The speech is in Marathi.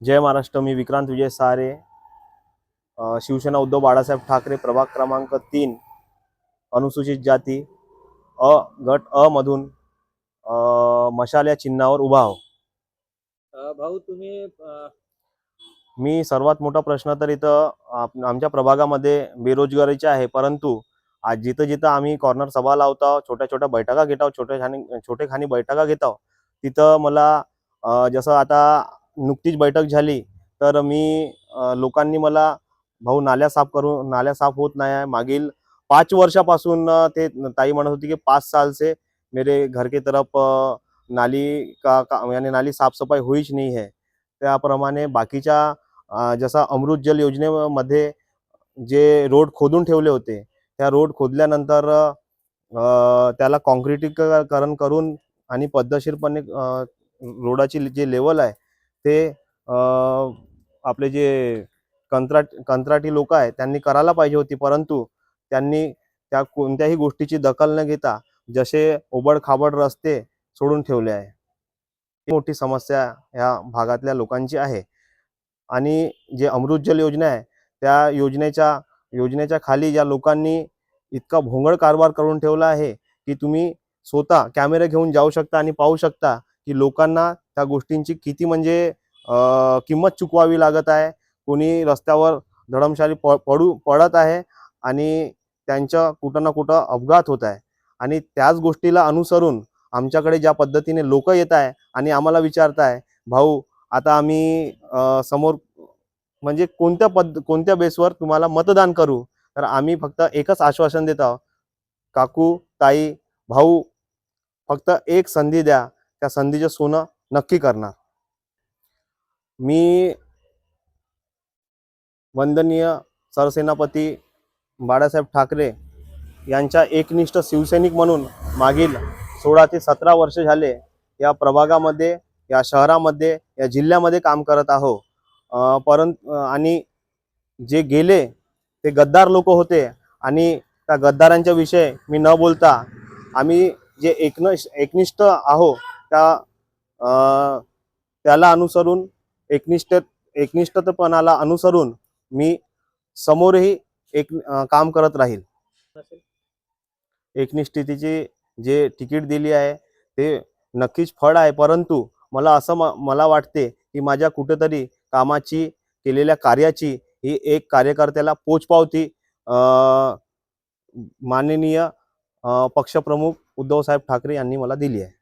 जय महाराष्ट्र. मी विक्रांत विजय सारे, शिवसेना उद्धव बाळासाहेब ठाकरे, प्रभाग क्रमांक 3, अनुसूचित जाती अ गट अ मधून मशाल या चिन्हावर उभा आहो. भाऊ तुम्ही मी सर्वात मोठा प्रश्न तर इथं आमच्या प्रभागामध्ये बेरोजगारीचे आहे. परंतु आज जिथं जिथं आम्ही कॉर्नर सभा लावतो, छोट्या छोट्या बैठका घेतो, छोटेखानी बैठका घेतो, तिथं मला जसं आता नुकतीच बैठक झाली तर लोकांनी मला, भाऊ नाल्या साफ होत नाही आहे. मागील 5 वर्षापासून ते ताई म्हणत होती की 5 साल से मेरे घर की तरफ नाली यानी नाली साफ सफाई हुईच नहीं है. त्याप्रमाणे बाकीच्या जसा अमृत जल योजनेमध्ये जे रोड खोदून ठेवले होते, त्या रोड खोदल्यानंतर त्याला कॉन्क्रिटीकरण करून आणि पद्धतशीरपणे रोडाची जे लेवल आहे ते आपले जे कंत्राटी लोक आहेत त्यांनी करायला पाहिजे होती. परंतु त्यांनी त्या कोणत्याही गोष्टीची दखल न घेता जसे ओबड-खाबड रस्ते सोडून ठेवले आहे. ही मोठी समस्या या भागातल्या लोकांची आहे. आणि जे अमृत जल योजना आहे, त्या योजनेच्या खाली ज्या लोकांनी इतका भोंगळ कारभार करून ठेवला आहे की तुम्ही स्वतः कॅमेरे घेऊन जाऊ शकता आणि पाहू शकता की लोकांना त्या गोष्टींची किती म्हणजे किंमत चुकवावी लागत आहे. कोणी रस्त्यावर धडमशाली पडत आहे आणि त्यांच्या कुठं ना कुठं अपघात होत आहे. आणि त्याच गोष्टीला अनुसरून आमच्याकडे ज्या पद्धतीने लोक येत आहे आणि आम्हाला विचारताय, भाऊ आता आम्ही समोर म्हणजे कोणत्या बेसवर तुम्हाला मतदान करू, तर आम्ही फक्त एकच आश्वासन देत आहोत, काकू, ताई, भाऊ, फक्त एक संधी द्या, त्या संधीचं सोनं नक्की करणार. मी वंदनीय सरसेनापती बाळासाहेब ठाकरे यांच्या एकनिष्ठ शिवसैनिक म्हणून मागील 16 ते 17 वर्ष झाले या प्रभागामध्ये, या शहरामध्ये, या जिल्ह्यामध्ये काम करत आहो. आणि जे गेले ते गद्दार लोक होते आणि त्या गद्दारांच्या विषय मी न बोलता आम्ही जे एकनिष्ठ आहो त्याला अनुसरून एकनिष्ठपणाला अनुसरून मी समोरही काम करत राहील. एकनिष्ठतेची जे तिकीट दिली आहे ते नक्कीच फळ आहे. परंतु मला वाटते की माझ्या कुठेतरी कामाची, केलेल्या कार्याची ही एक कार्यकर्त्याला पोचपावती माननीय पक्षप्रमुख उद्धवसाहेब ठाकरे यांनी मला दिली आहे.